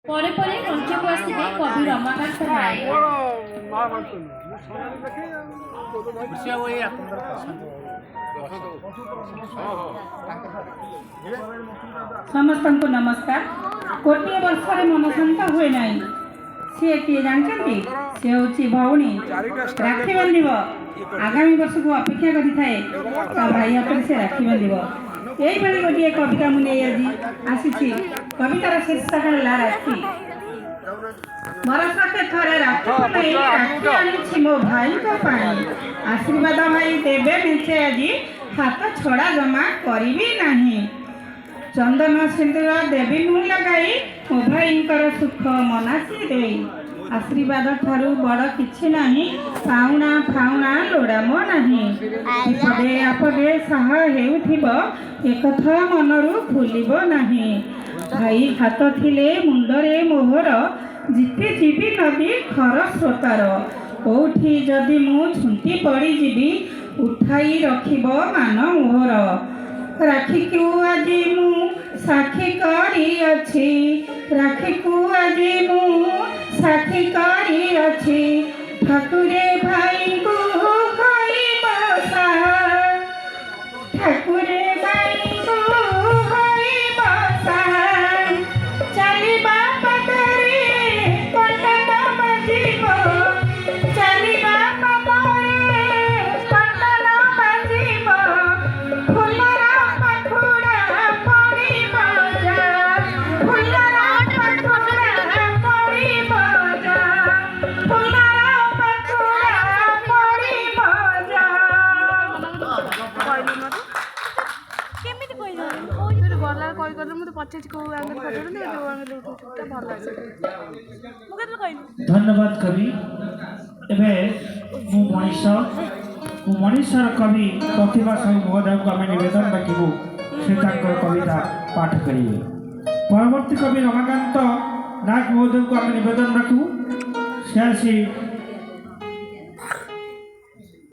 পরে পরে মঞ্চକୁ ଆସିବେ କବି ରମାକାନ୍ତ ନାୟକ। समस्त को नमस्कार। गोटे वर्ष मन शांत हुए ना सी किए जानते सी हूँ भौणी राखी बांध आगामी वर्ष को अपेक्षा करें भाई हाथ से राखी बांध यही गोटे कविता मुझे आज आसी कवितार शीर्षक है राखी। मोर सके थरे राखी आनी मो भाई आशीर्वाद भाई देवे मेचे आज हाथ छड़ा जमा करी नहीं चंदन सिंदूर देवी मुँह लगाई मो भाई सुख मनासी दे आशीर्वाद ठारू बड़ किछि नहीं पाउना फाउना लोड़ाम नहीं विपदे आपदे साह हेउथिब एकथा मनरू भूलिब नहीं भाई हाथ थिले मुंडरे मोहर जिते जीवी नदी खर स्रोतार कौठी जदि मु झुंटी पड़ी जीवी उठाई रखिब मान मोहर राखी को आज मु साखी करी अछि राखी को आज मु साखी करी अछि ठाकुरे भाई को होइब साहा ठाकुरे भाई को होइब साहा चलिबा पदरे पटन बजिब चलिबा पदरे पटन बजिब फुलर पखुड़ा पड़िब जा फुलर पखुड़ा पड़िब जा फुलर पखुड़ा पड़िब जा केमिति कहले तोर गला कई करले मते पछे को आंगल फोटो ने जो आंगल उठुटा भल आसे मु केतले कहली धन्यवाद कवि एबे मनीषर कवि प्रतिभा साहू महोदय को आम निवेदन रखू से कविता पाठ करेंगे। परवर्ती कवि रमाकांत नायक महोदय को आम निवेदन रखू से